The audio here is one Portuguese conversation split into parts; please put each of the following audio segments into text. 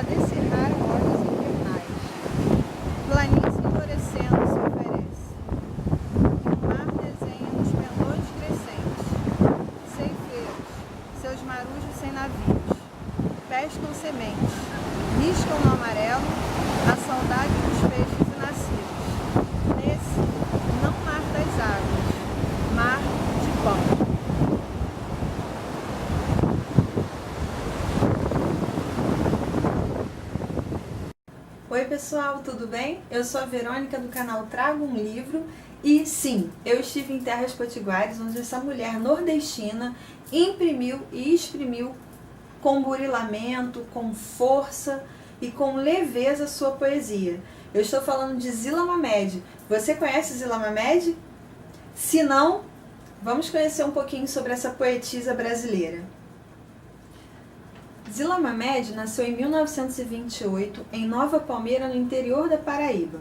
já descerraram olhos invernais. Planície florescendo se oferece, e o mar desenha nos pendores crescentes. Ceifeiros, seus marujos sem navios, pescam sementes, riscam no amarelo a saudade dos peixes nascidos. Nesse, não mar das águas, mar de pão. Oi pessoal, tudo bem? Eu sou a Verônica do canal Trago um Livro e sim, eu estive em terras potiguares onde essa mulher nordestina imprimiu e exprimiu com burilamento, com força e com leveza sua poesia. Eu estou falando de Zila Mamed. Você conhece Zila Mamed? Se não, vamos conhecer um pouquinho sobre essa poetisa brasileira. Zila Mamed nasceu em 1928 em Nova Palmeira, no interior da Paraíba.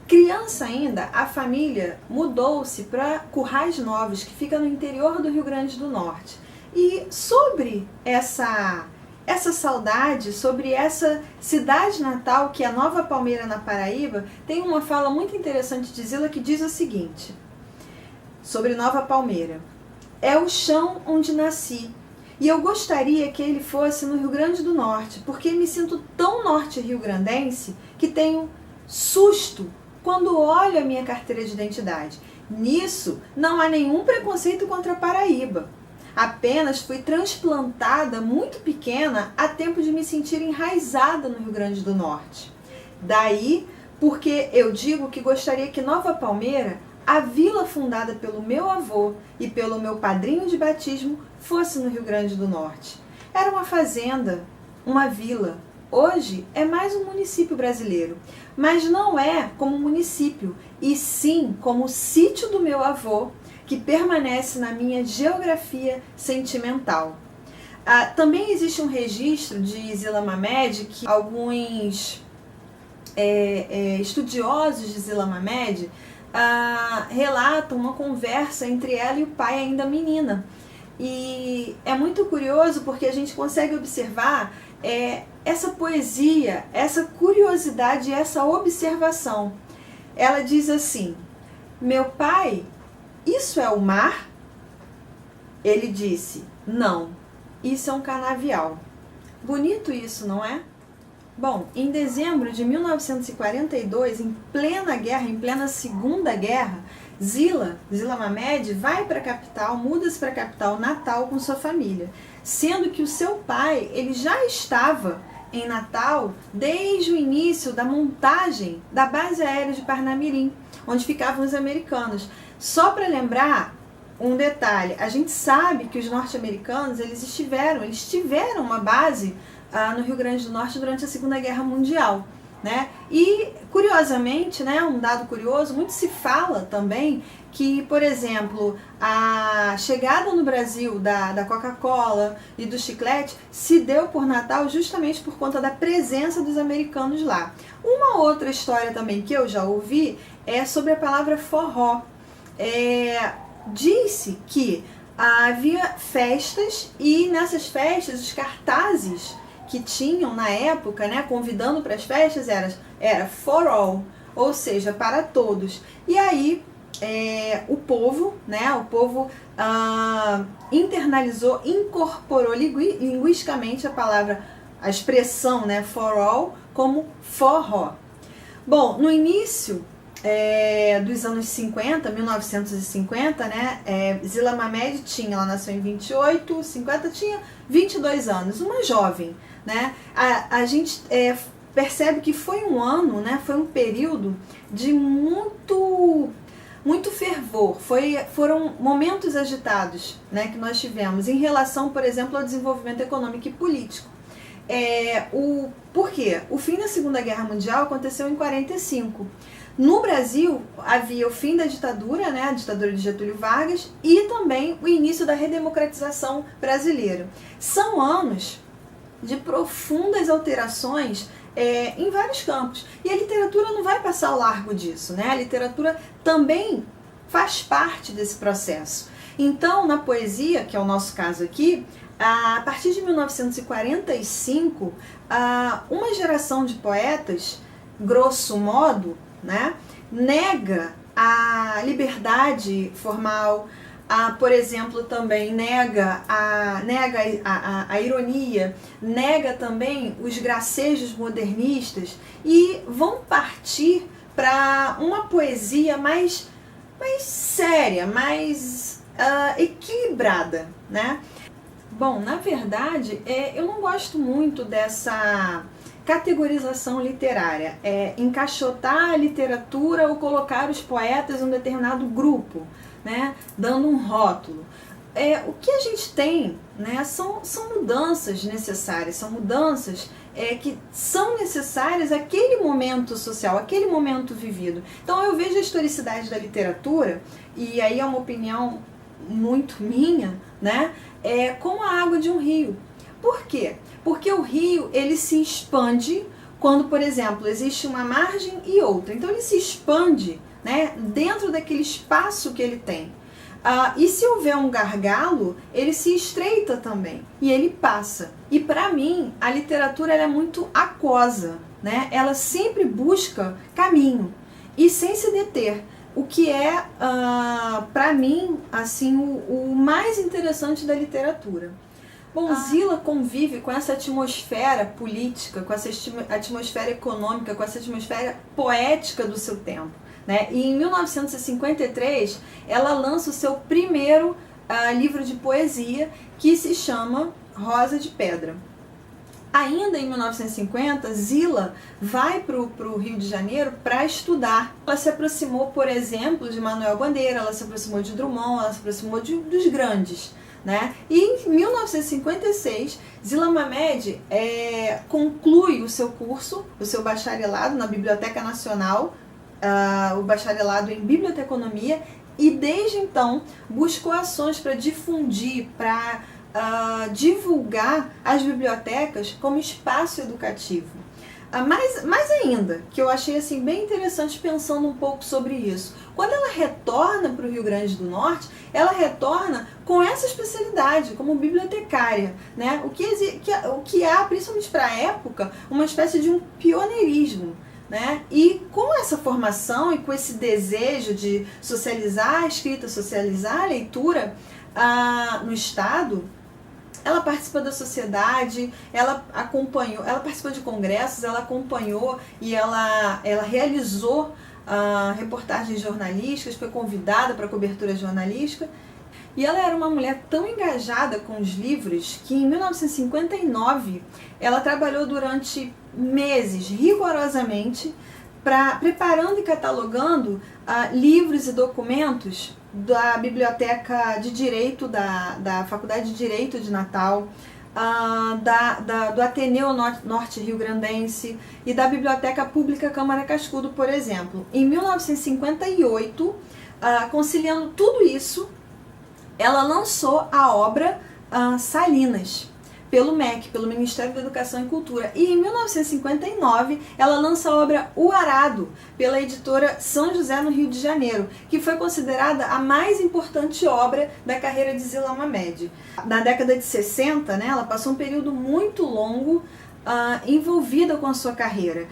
Criança ainda, a família mudou-se para Currais Novos, que fica no interior do Rio Grande do Norte. E sobre essa saudade, sobre essa cidade natal que é Nova Palmeira, na Paraíba, tem uma fala muito interessante de Zila que diz o seguinte, sobre Nova Palmeira: é o chão onde nasci, e eu gostaria que ele fosse no Rio Grande do Norte, porque me sinto tão norte-riograndense que tenho susto quando olho a minha carteira de identidade. Nisso, não há nenhum preconceito contra a Paraíba. Apenas fui transplantada muito pequena a tempo de me sentir enraizada no Rio Grande do Norte. Daí, porque eu digo que gostaria que Nova Palmeira, a vila fundada pelo meu avô e pelo meu padrinho de batismo, fosse no Rio Grande do Norte. Era uma fazenda, uma vila. Hoje é mais um município brasileiro, mas não é como município, e sim como o sítio do meu avô, que permanece na minha geografia sentimental. Também existe um registro de Zila Mamed que alguns estudiosos de Zila Mamed relatam uma conversa entre ela e o pai ainda menina. E é muito curioso porque a gente consegue observar essa poesia, essa curiosidade e essa observação. Ela diz assim: meu pai, isso é o mar? Ele disse: não, isso é um canavial. Bonito isso, não é? Bom, em dezembro de 1942, em plena guerra, em plena Segunda Guerra, Zila Mamed vai para a capital, muda-se para a capital Natal com sua família, sendo que o seu pai ele já estava em Natal desde o início da montagem da base aérea de Parnamirim, onde ficavam os americanos. Só para lembrar um detalhe, a gente sabe que os norte-americanos eles tiveram uma base no Rio Grande do Norte durante a Segunda Guerra Mundial, né? E curiosamente, né, um dado curioso, muito se fala também que, por exemplo, a chegada no Brasil da Coca-Cola e do chiclete se deu por Natal justamente por conta da presença dos americanos lá. Uma outra história também que eu já ouvi é sobre a palavra forró. Disse que havia festas e nessas festas os cartazes que tinham na época, né, convidando para as festas era for all, ou seja, para todos. E aí o povo internalizou, incorporou linguisticamente a expressão, né, for all como forró. Bom, no início dos anos 50, 1950, né, Zila Mamed ela nasceu em 28, 50, tinha 22 anos, uma jovem, né? A gente percebe que foi um ano, né, foi um período de muito fervor, foram momentos agitados, né, que nós tivemos em relação, por exemplo, ao desenvolvimento econômico e político. Por quê? O fim da Segunda Guerra Mundial aconteceu em 45. No Brasil, havia o fim da ditadura, né, a ditadura de Getúlio Vargas, e também o início da redemocratização brasileira. São anos de profundas alterações em vários campos. E a literatura não vai passar ao largo disso, né? A literatura também faz parte desse processo. Então, na poesia, que é o nosso caso aqui, A partir de 1945, uma geração de poetas, grosso modo, né, nega a liberdade formal, por exemplo, também nega a ironia, nega também os gracejos modernistas e vão partir para uma poesia mais séria, mais equilibrada, né? Bom, na verdade, eu não gosto muito dessa categorização literária, encaixotar a literatura ou colocar os poetas em um determinado grupo, né, dando um rótulo. O que a gente tem, né, são mudanças necessárias, são mudanças que são necessárias àquele momento social, àquele momento vivido. Então eu vejo a historicidade da literatura, e aí é uma opinião muito minha, né, como a água de um rio. Por quê? Porque o rio, ele se expande quando, por exemplo, existe uma margem e outra. Então ele se expande, né, dentro daquele espaço que ele tem. E se houver um gargalo, ele se estreita também e ele passa. E para mim, a literatura ela é muito aquosa, né? Ela sempre busca caminho e sem se deter. O que é, para mim, assim, o mais interessante da literatura. Bom, Zila convive com essa atmosfera política, com essa atmosfera econômica, com essa atmosfera poética do seu tempo, né? E em 1953, ela lança o seu primeiro livro de poesia, que se chama Rosa de Pedra. Ainda em 1950, Zila vai para o Rio de Janeiro para estudar. Ela se aproximou, por exemplo, de Manuel Bandeira, ela se aproximou de Drummond, ela se aproximou dos grandes, né? E em 1956, Zila Mamed conclui o seu curso, o seu bacharelado na Biblioteca Nacional, o bacharelado em Biblioteconomia, e desde então buscou ações para difundir, para divulgar as bibliotecas como espaço educativo. Mais ainda, que eu achei assim, bem interessante pensando um pouco sobre isso, quando ela retorna para o Rio Grande do Norte, ela retorna com essa especialidade, como bibliotecária, né? O que há, principalmente para a época, uma espécie de um pioneirismo, né? E com essa formação e com esse desejo de socializar a escrita, socializar a leitura no Estado, ela participa da sociedade, ela participou de congressos, ela acompanhou e ela realizou reportagens jornalísticas, foi convidada para cobertura jornalística. E ela era uma mulher tão engajada com os livros que em 1959 ela trabalhou durante meses, rigorosamente, preparando e catalogando livros e documentos da Biblioteca de Direito da Faculdade de Direito de Natal, do Ateneu Norte Rio Grandense e da Biblioteca Pública Câmara Cascudo, por exemplo. Em 1958, conciliando tudo isso, ela lançou a obra Salinas, pelo MEC, pelo Ministério da Educação e Cultura. E em 1959, ela lança a obra O Arado, pela editora São José, no Rio de Janeiro, que foi considerada a mais importante obra da carreira de Zila Mamed. Na década de 60, né, ela passou um período muito longo envolvida com a sua carreira,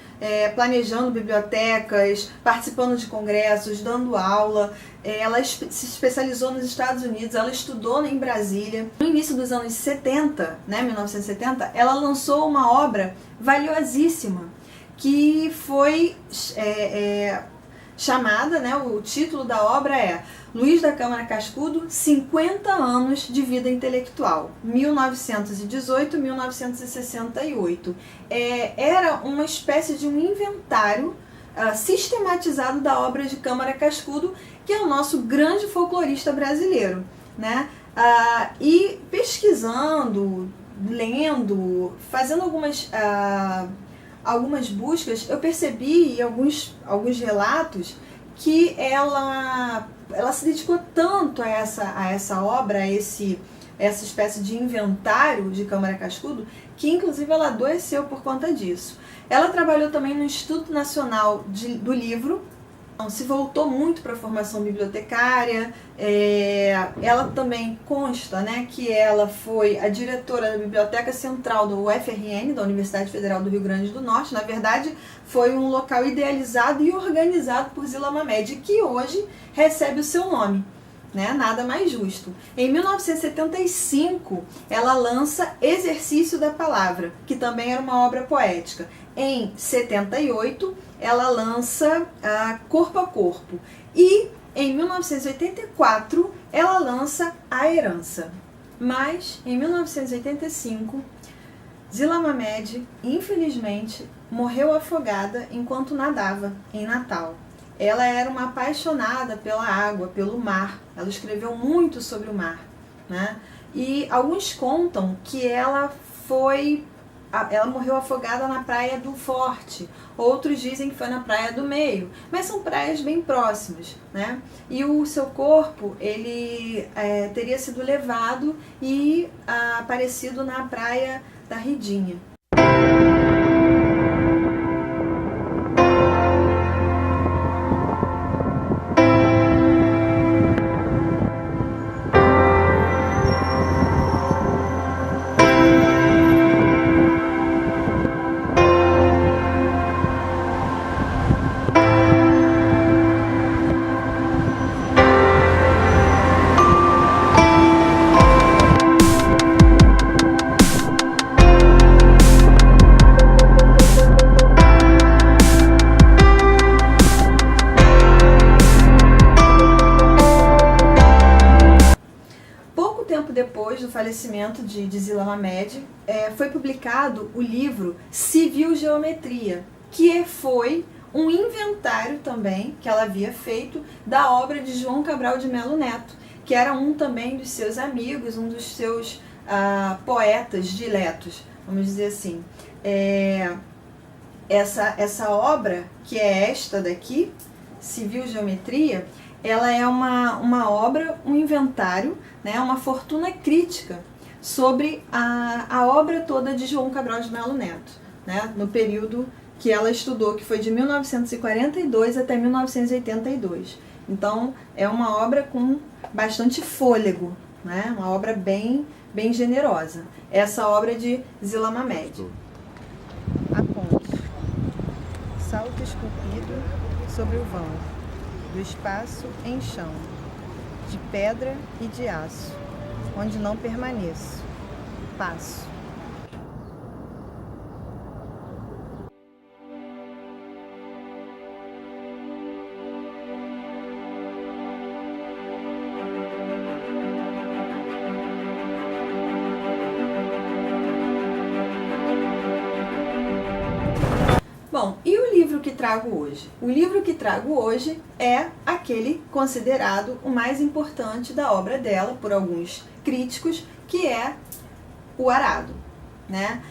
planejando bibliotecas, participando de congressos, dando aula. Ela se especializou nos Estados Unidos, ela estudou em Brasília. No início dos anos 70, né, 1970, ela lançou uma obra valiosíssima, que foi chamada, né, o título da obra é Luiz da Câmara Cascudo, 50 anos de vida intelectual, 1918-1968. Era uma espécie de um inventário sistematizado da obra de Câmara Cascudo, que é o nosso grande folclorista brasileiro, né? E pesquisando, lendo, fazendo algumas buscas, eu percebi em alguns relatos que ela se dedicou tanto a essa obra, a essa espécie de inventário de Câmara Cascudo, que inclusive ela adoeceu por conta disso. Ela trabalhou também no Instituto Nacional do Livro, se voltou muito para a formação bibliotecária. Ela também consta, né, que ela foi a diretora da Biblioteca Central do UFRN, da Universidade Federal do Rio Grande do Norte. Na verdade, foi um local idealizado e organizado por Zila Mamed, que hoje recebe o seu nome, né? Nada mais justo. Em 1975, ela lança Exercício da Palavra, que também era uma obra poética. Em 78, ela lança Corpo a Corpo. E em 1984, ela lança A Herança. Mas, em 1985, Zila Mamed, infelizmente, morreu afogada enquanto nadava em Natal. Ela era uma apaixonada pela água, pelo mar. Ela escreveu muito sobre o mar, né? E alguns contam que ela morreu afogada na Praia do Forte. Outros dizem que foi na Praia do Meio, mas são praias bem próximas, né? E o seu corpo, ele teria sido levado e aparecido na Praia da Ridinha. Depois do falecimento de Zila Mamed, foi publicado o livro Civil Geometria, que foi um inventário também que ela havia feito da obra de João Cabral de Melo Neto, que era um também dos seus amigos, um dos seus poetas diletos, vamos dizer assim. Essa obra, que é esta daqui, Civil Geometria, ela é uma obra, um inventário, né, uma fortuna crítica sobre a obra toda de João Cabral de Melo Neto, né, no período que ela estudou, que foi de 1942 até 1982. Então, é uma obra com bastante fôlego, né, uma obra bem generosa. Essa obra de Zila Mamed. A ponte, salto esculpido sobre o vão, do espaço em chão, de pedra e de aço, onde não permaneço, passo. Bom, e o livro que trago hoje? O livro que trago hoje é aquele considerado o mais importante da obra dela, por alguns críticos, que é O Arado, né?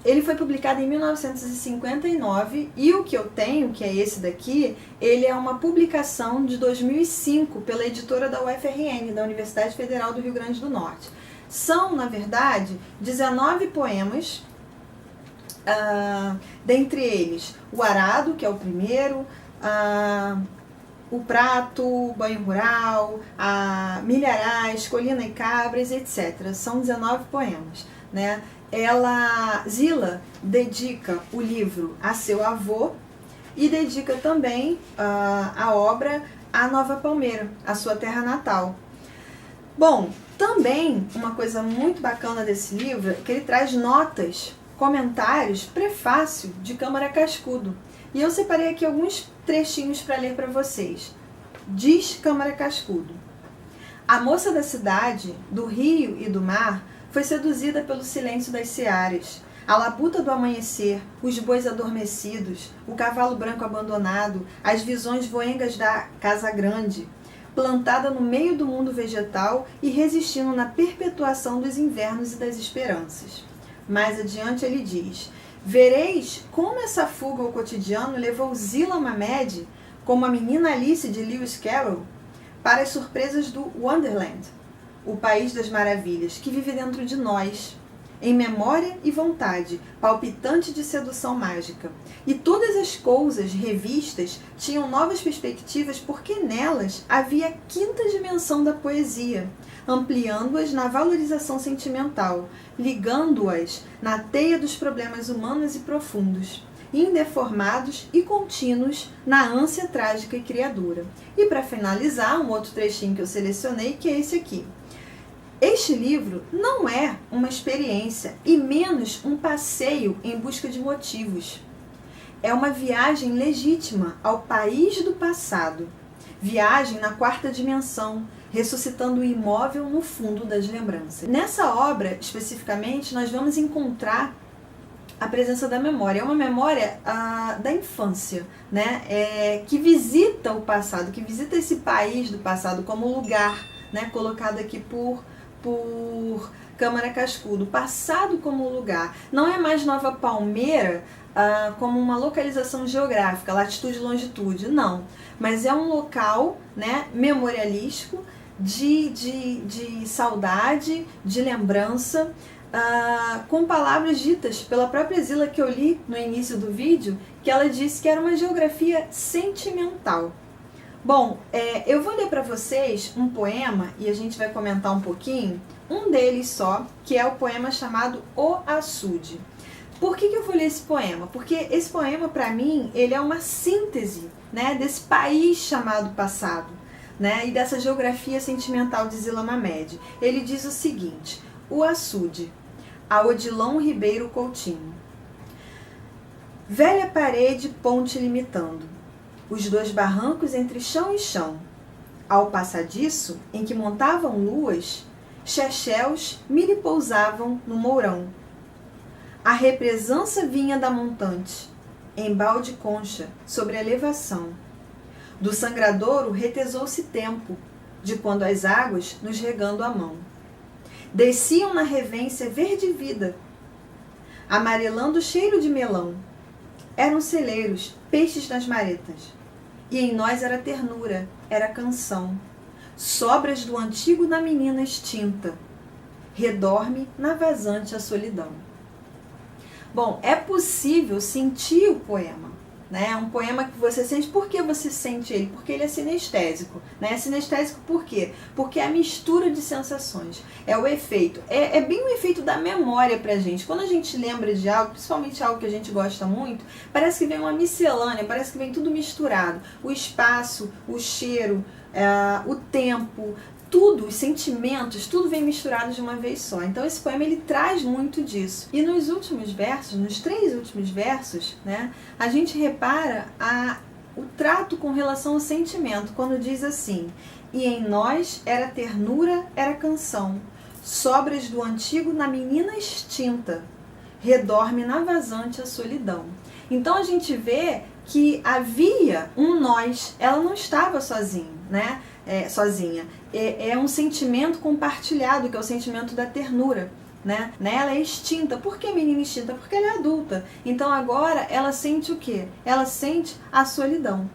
Ele foi publicado em 1959 e o que eu tenho, que é esse daqui, ele é uma publicação de 2005 pela editora da UFRN, da Universidade Federal do Rio Grande do Norte. São, na verdade, 19 poemas. Dentre eles, o Arado, que é o primeiro, o Prato, Banho Rural, Milharais, Colina e Cabras, etc. São 19 poemas, né? Zila dedica o livro a seu avô e dedica também a obra à Nova Palmeira, a sua terra natal. Bom, também uma coisa muito bacana desse livro é que ele traz notas, comentários, prefácio de Câmara Cascudo. E eu separei aqui alguns trechinhos para ler para vocês. Diz Câmara Cascudo: a moça da cidade, do rio e do mar, foi seduzida pelo silêncio das searas, a labuta do amanhecer, os bois adormecidos, o cavalo branco abandonado, as visões voengas da casa grande, plantada no meio do mundo vegetal e resistindo na perpetuação dos invernos e das esperanças. Mais adiante ele diz: vereis como essa fuga ao cotidiano levou Zila Mamed, como a menina Alice de Lewis Carroll, para as surpresas do Wonderland, o país das maravilhas, que vive dentro de nós. em memória e vontade, palpitante de sedução mágica. E todas as coisas revistas tinham novas perspectivas porque nelas havia a quinta dimensão da poesia, ampliando-as na valorização sentimental, ligando-as na teia dos problemas humanos e profundos, indeformados e contínuos na ânsia trágica e criadora. E para finalizar, um outro trechinho que eu selecionei, que é esse aqui. Este livro não é uma experiência e menos um passeio em busca de motivos. É uma viagem legítima ao país do passado, viagem na quarta dimensão, ressuscitando o imóvel no fundo das lembranças. Nessa obra, especificamente, nós vamos encontrar a presença da memória. É uma memória da infância, né? Que visita o passado, que visita esse país do passado como lugar, né? Colocado aqui por Câmara Cascudo. Passado como lugar. Não é mais Nova Palmeira como uma localização geográfica, latitude e longitude, não. Mas é um local, né, memorialístico, de saudade, de lembrança, com palavras ditas pela própria Zila, que eu li no início do vídeo, que ela disse que era uma geografia sentimental. Bom, eu vou ler para vocês um poema e a gente vai comentar um pouquinho, um deles só, que é o poema chamado O Açude. Por que eu vou ler esse poema? Porque esse poema, para mim, ele é uma síntese, né, desse país chamado passado, né, e dessa geografia sentimental de Zila Mamed. Ele diz o seguinte: O Açude, a Odilon Ribeiro Coutinho. Velha parede, ponte limitando os dois barrancos entre chão e chão. Ao passadiço, em que montavam luas, chechéus miripousavam no mourão. A represança vinha da montante, em balde concha, sobre a elevação. Do sangradouro retesou-se tempo, de quando as águas nos regando a mão. Desciam na revência verde vida, amarelando o cheiro de melão. Eram celeiros, peixes nas maretas. E em nós era ternura, era canção. Sobras do antigo na menina extinta. Redorme na vazante a solidão. Bom, é possível sentir o poema, né? É um poema que você sente. Por que você sente ele? Porque ele é sinestésico, né? É sinestésico por quê? Porque é a mistura de sensações, é o efeito, é bem o efeito da memória pra gente. Quando a gente lembra de algo, principalmente algo que a gente gosta muito, parece que vem uma miscelânea, parece que vem tudo misturado. O espaço, o cheiro, o tempo, tudo, os sentimentos, tudo vem misturado de uma vez só. Então esse poema ele traz muito disso. E nos últimos versos, nos 3 últimos versos, né, a gente repara o trato com relação ao sentimento, quando diz assim: e em nós era ternura, era canção, sobras do antigo na menina extinta, redorme na vazante a solidão. Então a gente vê que havia um nós, ela não estava sozinha, né? Sozinha. É um sentimento compartilhado, que é o sentimento da ternura, né? Ela é extinta. Por que menina extinta? Porque ela é adulta. Então agora ela sente o quê? Ela sente a solidão.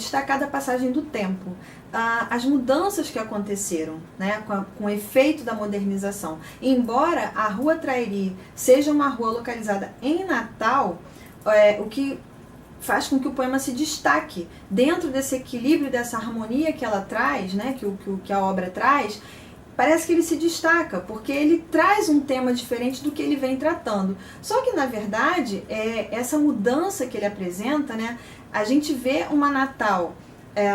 destacada a passagem do tempo, as mudanças que aconteceram, né, com o efeito da modernização. Embora a Rua Trairi seja uma rua localizada em Natal, o que faz com que o poema se destaque dentro desse equilíbrio, dessa harmonia que ela traz, né, que a obra traz. Parece que ele se destaca, porque ele traz um tema diferente do que ele vem tratando. Só que, na verdade, essa mudança que ele apresenta, né, a gente vê uma Natal,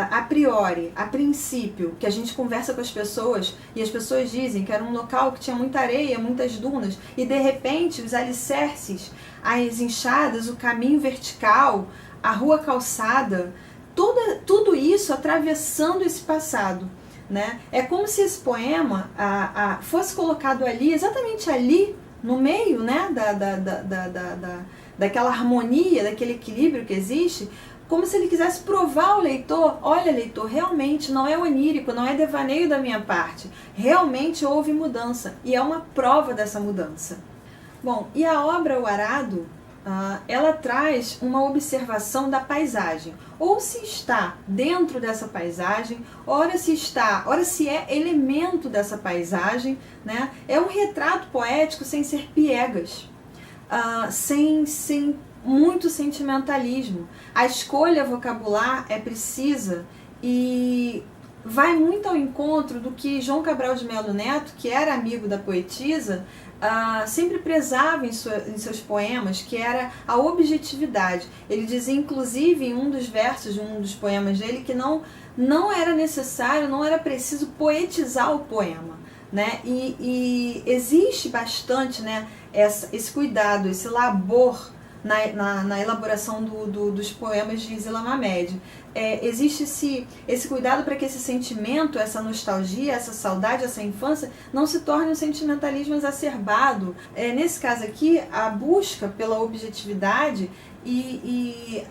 a priori, a princípio, que a gente conversa com as pessoas, e as pessoas dizem que era um local que tinha muita areia, muitas dunas, e de repente os alicerces, as enxadas, o caminho vertical, a rua calçada, tudo isso atravessando esse passado. Né? É como se esse poema fosse colocado ali, exatamente ali, no meio, né, daquela harmonia, daquele equilíbrio que existe, como se ele quisesse provar ao leitor: olha, leitor, realmente não é onírico, não é devaneio da minha parte, realmente houve mudança, e é uma prova dessa mudança. Bom, e a obra O Arado, ela traz uma observação da paisagem, ou se está dentro dessa paisagem, ora se é elemento dessa paisagem, né? É um retrato poético sem ser piegas, sem muito sentimentalismo. A escolha vocabular é precisa e vai muito ao encontro do que João Cabral de Melo Neto, que era amigo da poetisa, sempre prezava em seus poemas, que era a objetividade. Ele dizia, inclusive, em um dos versos de um dos poemas dele, que não era necessário, não era preciso poetizar o poema, né? E existe bastante, né, esse cuidado, esse labor na elaboração dos poemas de Zila Mamed. Existe esse cuidado para que esse sentimento, essa nostalgia, essa saudade, essa infância não se torne um sentimentalismo exacerbado. Nesse caso aqui, a busca pela objetividade e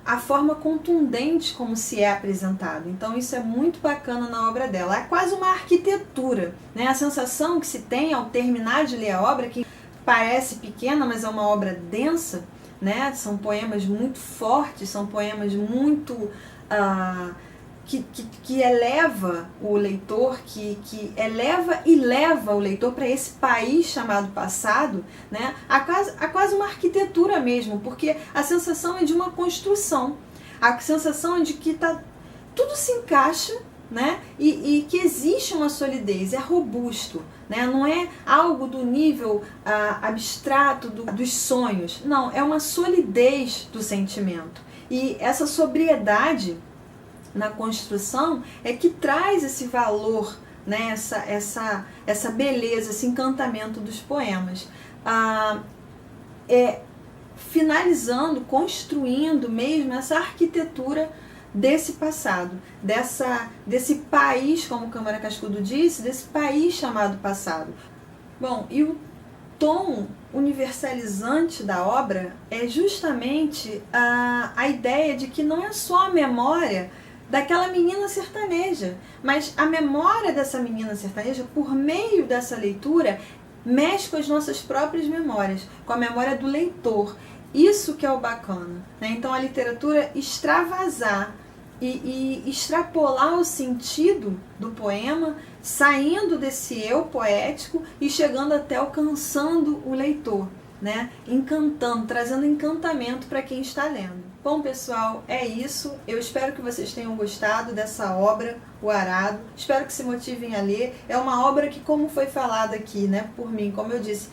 a forma contundente como se é apresentado. Então isso é muito bacana na obra dela. É quase uma arquitetura, né? A sensação que se tem ao terminar de ler a obra, que parece pequena, mas é uma obra densa, né? São poemas muito fortes, são poemas muito que eleva o leitor, que eleva e leva o leitor para esse país chamado passado, né? Há quase uma arquitetura mesmo, porque a sensação é de uma construção, a sensação é de que tudo se encaixa, né? E que existe uma solidez, é robusto, né? Não é algo do nível abstrato dos sonhos, não, é uma solidez do sentimento. E essa sobriedade na construção é que traz esse valor, né? essa beleza, esse encantamento dos poemas. Finalizando, construindo mesmo essa arquitetura desse passado, desse país, como Câmara Cascudo disse, desse país chamado passado. Bom, e o tom universalizante da obra é justamente a ideia de que não é só a memória daquela menina sertaneja, mas a memória dessa menina sertaneja, por meio dessa leitura, mexe com as nossas próprias memórias, com a memória do leitor. Isso que é o bacana, né? Então a literatura extravasar e extrapolar o sentido do poema, saindo desse eu poético e chegando até alcançando o leitor, né? Encantando, trazendo encantamento para quem está lendo. Bom, pessoal, é isso. Eu espero que vocês tenham gostado dessa obra, O Arado. Espero que se motivem a ler. É uma obra que, como foi falado aqui, né, por mim, como eu disse,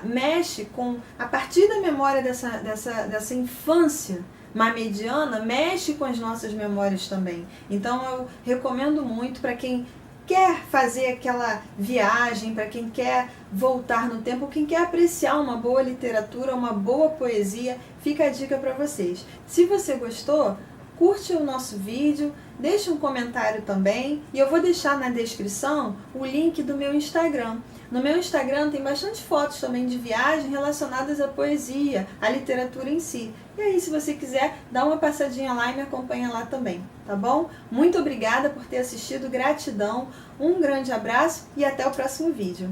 mexe com, a partir da memória dessa infância mamediana, mexe com as nossas memórias também. Então eu recomendo muito para quem quer fazer aquela viagem, para quem quer voltar no tempo, quem quer apreciar uma boa literatura, uma boa poesia, fica a dica para vocês. Se você gostou, curte o nosso vídeo, deixa um comentário também, e eu vou deixar na descrição o link do meu Instagram. No meu Instagram tem bastante fotos também de viagem relacionadas à poesia, à literatura em si. E aí, se você quiser, dá uma passadinha lá e me acompanha lá também, tá bom? Muito obrigada por ter assistido, gratidão, um grande abraço e até o próximo vídeo.